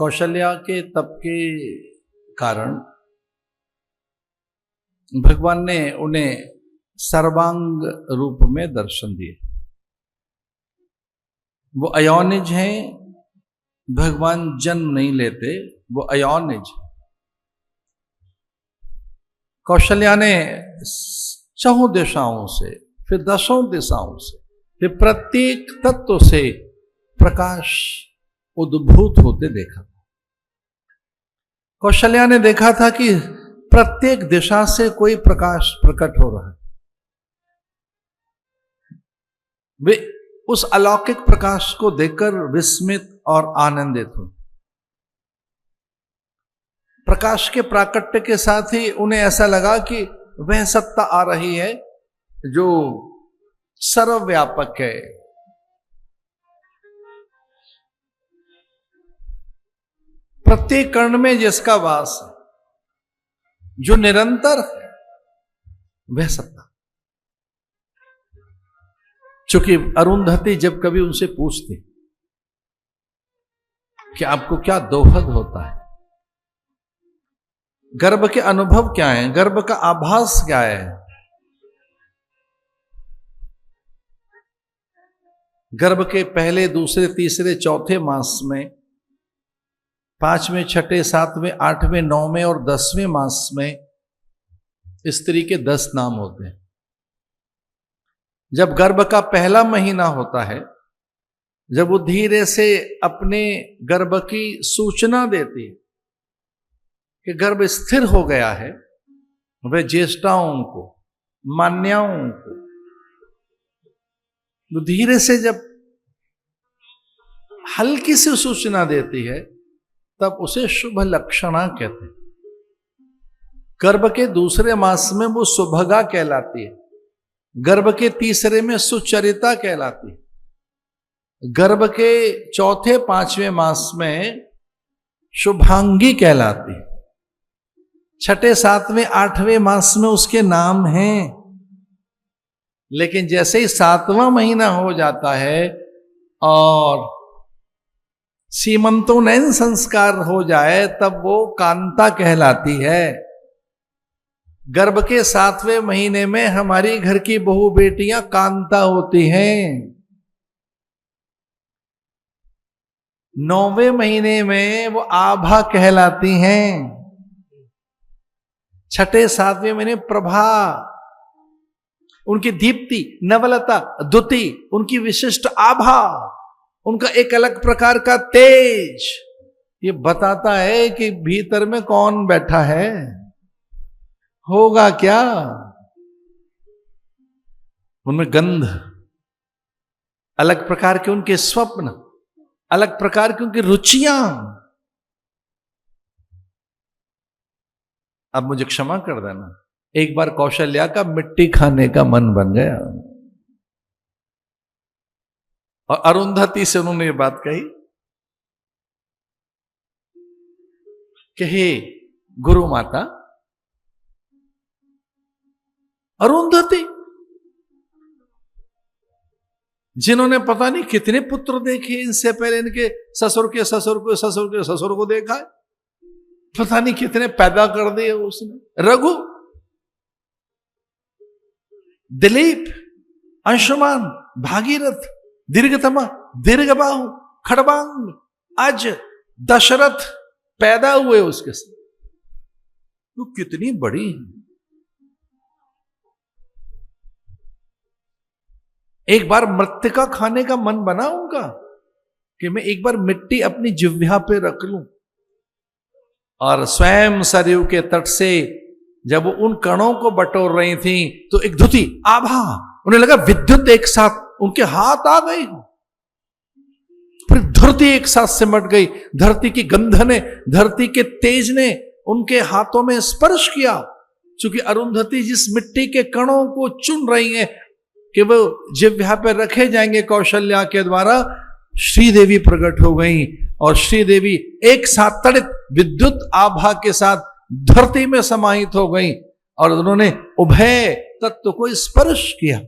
कौशल्या के तप के कारण भगवान ने उन्हें सर्वांग रूप में दर्शन दिए। वो अयोनिज हैं, भगवान जन्म नहीं लेते, वो अयोनिज। कौशल्या ने चहुं दिशाओं से, फिर 10 दिशाओं से, फिर प्रत्येक तत्व से प्रकाश उद्भूत होते देखा। कौशल्या ने देखा था कि प्रत्येक दिशा से कोई प्रकाश प्रकट हो रहा है। वे उस अलौकिक प्रकाश को देखकर विस्मित और आनंदित हुए। प्रकाश के प्राकट्य के साथ ही उन्हें ऐसा लगा कि वह सत्ता आ रही है जो सर्वव्यापक है, प्रत्येक कण में जिसका वास है, जो निरंतर है, वह सत्ता। चूंकि अरुंधति जब कभी उनसे पूछती कि आपको क्या दोहद होता है, गर्भ के अनुभव क्या है, गर्भ का आभास क्या है, गर्भ के पहले, दूसरे, तीसरे, चौथे मास में, 5वें, 6ठे, 7वें, 8वें, 9वें और 10वें मास में स्त्री के 10 नाम होते हैं। जब गर्भ का पहला महीना होता है, जब वो धीरे से अपने गर्भ की सूचना देती है कि गर्भ स्थिर हो गया है, वह ज्येष्ठाओं को, मान्याओं को, तो धीरे से जब हल्की सी सूचना देती है, तब उसे शुभ लक्षणा कहते हैं। गर्भ के दूसरे मास में वो सुभगा कहलाती है, गर्भ के तीसरे में सुचरिता कहलाती है, गर्भ के चौथे, 5वें मास में शुभांगी कहलाती है, 6ठे, 7वें, 8वें मास में उसके नाम हैं। लेकिन जैसे ही 7वां महीना हो जाता है और सीमंतोन्नयन संस्कार हो जाए, तब वो कांता कहलाती है। गर्भ के 7वें महीने में हमारी घर की बहू बेटियां कांता होती हैं। 9वें महीने में वो आभा कहलाती हैं। 6ठे, 7वें महीने प्रभा, उनकी दीप्ति, नवलता, द्युति, उनकी विशिष्ट आभा, उनका एक अलग प्रकार का तेज, ये बताता है कि भीतर में कौन बैठा है, होगा क्या। उनमें गंध, अलग प्रकार के उनके स्वप्न, अलग प्रकार की उनकी रुचियां। अब मुझे क्षमा कर देना, एक बार कौशल्या का मिट्टी खाने का मन बन गया और अरुंधति से उन्होंने ये बात कही कि हे गुरु माता अरुंधति, जिन्होंने पता नहीं कितने पुत्र देखे, इनसे पहले इनके ससुर के ससुर को, ससुर के ससुर को देखा है, पता नहीं कितने पैदा कर दिए उसने। रघु, दिलीप, अंशुमान, भागीरथ, दीर्घतमा, दीर्घबाहु, खड़बांग, अज, दशरथ पैदा हुए उसके साथ। तो कितनी बड़ी है। एक बार मृतिका खाने का मन बना उनका कि मैं एक बार मिट्टी अपनी जिह्वा पे रख लूं, और स्वयं सरयू के तट से जब वो उन कणों को बटोर रही थी तो एक द्युति, आभा, उन्हें लगा विद्युत एक साथ उनके हाथ आ गई, फिर धरती एक साथ सिमट गई। धरती की गंध ने, धरती के तेज ने उनके हाथों में स्पर्श किया। क्योंकि अरुंधति जिस मिट्टी के कणों को चुन रही हैं कि वो जिह्वा पर रखे जाएंगे कौशल्या के द्वारा, श्रीदेवी प्रकट हो गई और श्रीदेवी एक साथ तड़ित विद्युत आभा के साथ धरती में समाहित हो गई और उन्होंने उभय तत्व को स्पर्श किया।